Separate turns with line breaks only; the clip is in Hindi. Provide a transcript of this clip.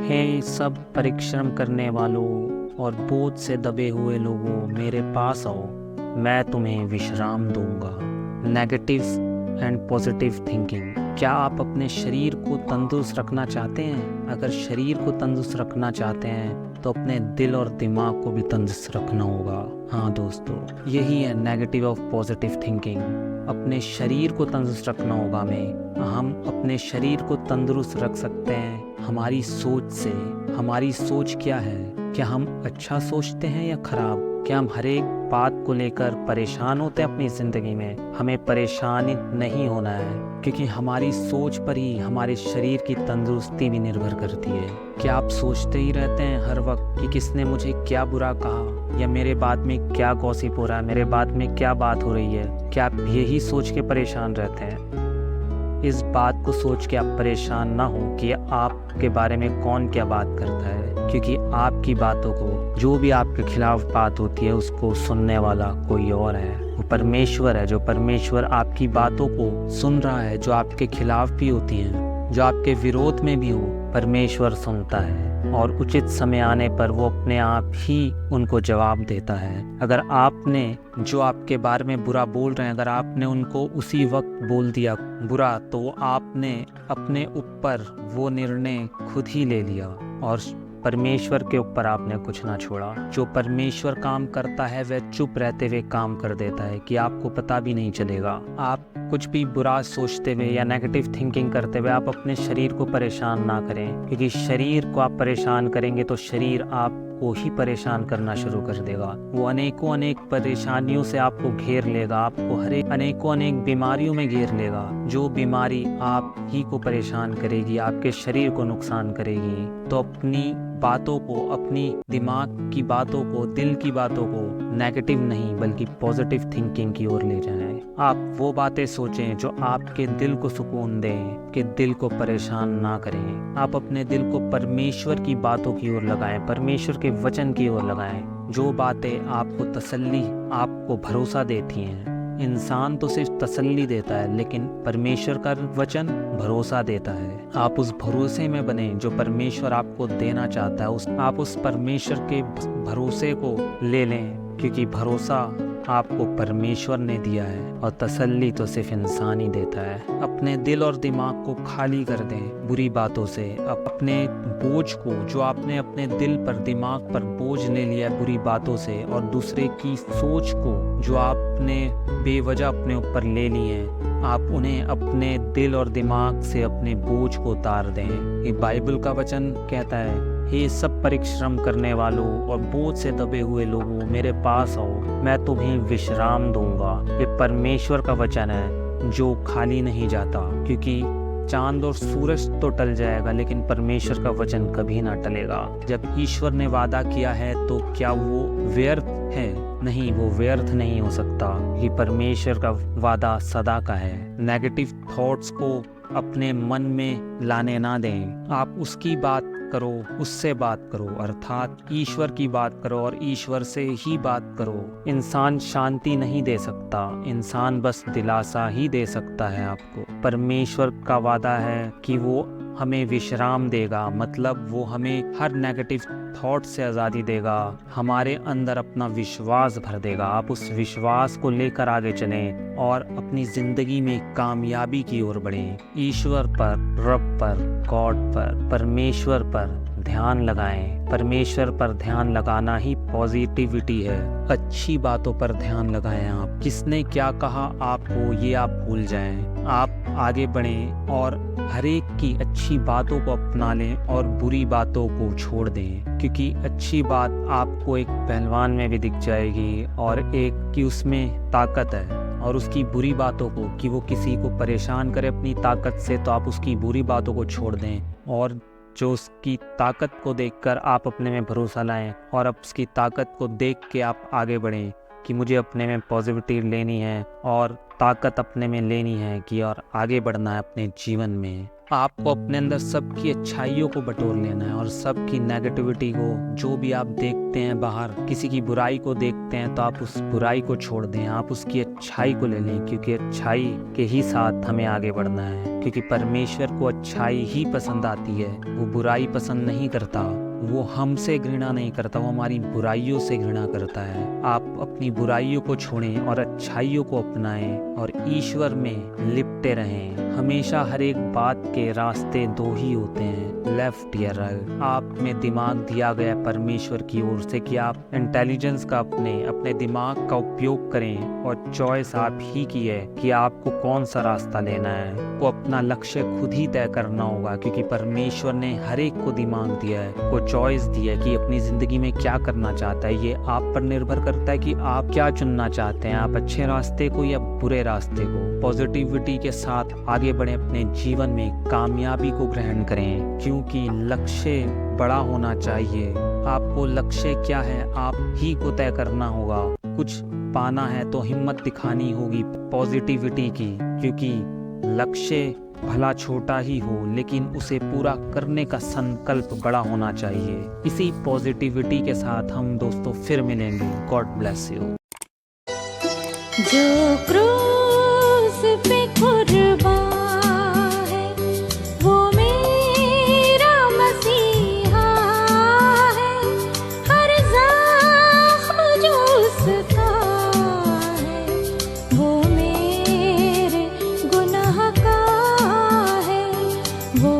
हे सब परिश्रम करने वालों और बोझ से दबे हुए लोगों, मेरे पास आओ, मैं तुम्हें विश्राम दूंगा। Negative and positive thinking. क्या आप अपने शरीर को तंदुरुस्त रखना चाहते हैं? अगर शरीर को तंदुरुस्त रखना चाहते हैं तो अपने दिल और दिमाग को भी तंदुरुस्त रखना होगा। हाँ दोस्तों, यही है नेगेटिव और पॉजिटिव थिंकिंग। अपने शरीर को तंदुरुस्त रखना होगा हमें। हम अपने शरीर को तंदुरुस्त रख सकते हैं हमारी सोच से। हमारी सोच क्या है? क्या हम अच्छा सोचते हैं या खराब? क्या हम हर एक बात को लेकर परेशान होते हैं अपनी ज़िंदगी में? हमें परेशान नहीं होना है, क्योंकि हमारी सोच पर ही हमारे शरीर की तंदुरुस्ती भी निर्भर करती है। क्या आप सोचते ही रहते हैं हर वक्त कि किसने मुझे क्या बुरा कहा, या मेरे बात में क्या गॉसिप हो रहा है, मेरे बात में क्या बात हो रही है? क्या आप यही सोच के परेशान रहते हैं? इस बात को सोच के आप परेशान ना हो कि आपके बारे में कौन क्या बात करता है, क्योंकि आपकी बातों को, जो भी आपके खिलाफ बात होती है, उसको सुनने वाला कोई और है। वो परमेश्वर है, जो परमेश्वर आपकी बातों को सुन रहा है, जो आपके खिलाफ भी होती हैं, जो आपके विरोध में भी हो। परमेश्वर सुनता है और उचित समय आने पर वो अपने आप ही उनको जवाब देता है। अगर आपने, जो आपके बारे में बुरा बोल रहे हैं, अगर आपने उनको उसी वक्त बोल दिया बुरा, तो आपने अपने ऊपर वो निर्णय खुद ही ले लिया और परमेश्वर के ऊपर आपने कुछ ना छोड़ा। जो परमेश्वर काम करता है वह चुप रहते हुए काम कर देता है कि आपको पता भी नहीं चलेगा। आप कुछ भी बुरा सोचते हुए या नेगेटिव थिंकिंग करते हुए आप अपने शरीर को परेशान ना करें, क्योंकि शरीर को आप परेशान करेंगे तो शरीर आपको ही परेशान करना शुरू कर देगा। वो अनेकों अनेक परेशानियों से आपको घेर लेगा, आपको अनेकों अनेक बीमारियों में घेर लेगा। जो बीमारी आप ही को परेशान करेगी, आपके शरीर को नुकसान करेगी। तो अपनी बातों को, अपनी दिमाग की बातों को, दिल की बातों को नेगेटिव नहीं बल्कि पॉजिटिव थिंकिंग की ओर ले जाएं। आप वो बातें सोचें जो आपके दिल को सुकून दें, कि दिल को परेशान ना करें। आप अपने दिल को परमेश्वर की बातों की ओर लगाएं, परमेश्वर के वचन की ओर लगाएं। जो बातें आपको तसल्ली, आपको भरोसा देती हैं। इंसान तो सिर्फ तसल्ली देता है, लेकिन परमेश्वर का वचन भरोसा देता है। आप उस भरोसे में बने जो परमेश्वर आपको देना चाहता है। आप उस परमेश्वर के भरोसे को ले लें, क्योंकि भरोसा आपको परमेश्वर ने दिया है और तसल्ली तो सिर्फ इंसान ही देता है। अपने दिल और दिमाग को खाली कर दें बुरी बातों से। अपने बोझ को, जो आपने अपने दिल पर, दिमाग पर बोझ ले लिया है बुरी बातों से, और दूसरे की सोच को जो आपने बेवजह अपने ऊपर ले ली है, आप उन्हें अपने दिल और दिमाग से अपने बोझ को उतार दें। ये बाइबल का वचन कहता है, हे सब परिश्रम करने वालों और बोझ से दबे हुए लोगों, मेरे पास आओ, मैं तुम्हें विश्राम दूंगा। ये परमेश्वर का वचन है जो खाली नहीं जाता, क्योंकि चांद और सूरज तो टल जाएगा लेकिन परमेश्वर का वचन कभी ना टलेगा। जब ईश्वर ने वादा किया है तो क्या वो व्यर्थ है? नहीं, वो व्यर्थ नहीं हो सकता। ये परमेश्वर का वादा सदा का है। नेगेटिव थॉट्स को अपने मन में लाने ना दें। आप उसकी बात करो, उससे बात करो, अर्थात ईश्वर की बात करो और ईश्वर से ही बात करो। इंसान शांति नहीं दे सकता, इंसान बस दिलासा ही दे सकता है आपको। परमेश्वर का वादा है कि वो हमें विश्राम देगा, मतलब वो हमें हर नेगेटिव थॉट से आज़ादी देगा, हमारे अंदर अपना विश्वास भर देगा। आप उस विश्वास को लेकर आगे चलें और अपनी ज़िंदगी में कामयाबी की ओर बढ़ें। ईश्वर पर, रब पर, गॉड पर, परमेश्वर पर ध्यान लगाएं। परमेश्वर पर ध्यान लगाना ही पॉजिटिविटी है। अच्छी बातों पर ध्यान लगाएं। आप किसने क्या कहा आपको, ये आप भूल जाएं। आप आगे बढ़ें और हर एक की अच्छी बातों को अपना लें और बुरी बातों को छोड़ दें, क्योंकि अच्छी बात आपको एक पहलवान में भी दिख जाएगी और एक कि उसमें ताकत है, और उसकी बुरी बातों को, कि वो किसी को परेशान करे अपनी ताकत से, तो आप उसकी बुरी बातों को छोड़ दें और जो उसकी ताकत को देखकर आप अपने में भरोसा लाएं और अब उसकी ताकत को देख के आप आगे बढ़ें कि मुझे अपने में पॉजिटिविटी लेनी है और ताकत अपने में लेनी है कि और आगे बढ़ना है अपने जीवन में। आपको अपने अंदर सबकी अच्छाइयों को बटोर लेना है और सबकी नेगेटिविटी को, जो भी आप देखते हैं बाहर, किसी की बुराई को देखते हैं तो आप उस बुराई को छोड़ दें, आप उसकी अच्छाई को ले लें, क्योंकि अच्छाई के ही साथ हमें आगे बढ़ना है। क्योंकि परमेश्वर को अच्छाई ही पसंद आती है, वो बुराई पसंद नहीं करता। वो हमसे घृणा नहीं करता, वो हमारी बुराइयों से घृणा करता है। आप अपनी बुराइयों को छोड़ें और अच्छाइयों को अपनाएं और ईश्वर में लिपटे रहें। हमेशा हर एक बात के रास्ते दो ही होते हैं, लेफ्ट या राइट। आप में दिमाग दिया गया परमेश्वर की ओर से कि आप इंटेलिजेंस का अपने दिमाग का उपयोग करें और चॉइस आप ही की है कि आपको कौन सा रास्ता लेना है। को अपना लक्ष्य खुद ही तय करना होगा, क्योंकि परमेश्वर ने हर एक को दिमाग दिया है, को चॉइस दी है कि अपनी जिंदगी में क्या करना चाहता है। ये आप पर निर्भर करता है कि आप क्या चुनना चाहते हैं, आप अच्छे रास्ते को या बुरे रास्ते को। पॉजिटिविटी के साथ आगे बढ़ें, अपने जीवन में कामयाबी को ग्रहण करें, क्योंकि लक्ष्य बड़ा होना चाहिए। आपको लक्ष्य क्या है आप ही को तय करना होगा। कुछ पाना है तो हिम्मत दिखानी होगी पॉजिटिविटी की, क्योंकि लक्ष्य भला छोटा ही हो लेकिन उसे पूरा करने का संकल्प बड़ा होना चाहिए। इसी पॉजिटिविटी के साथ हम दोस्तों फिर मिलेंगे। God bless you.
जो क्रूस पे कुर्बान है वो मेरा मसीहा है। हर ज़ख्म जो उसका है वो मेरे गुनाह का है। वो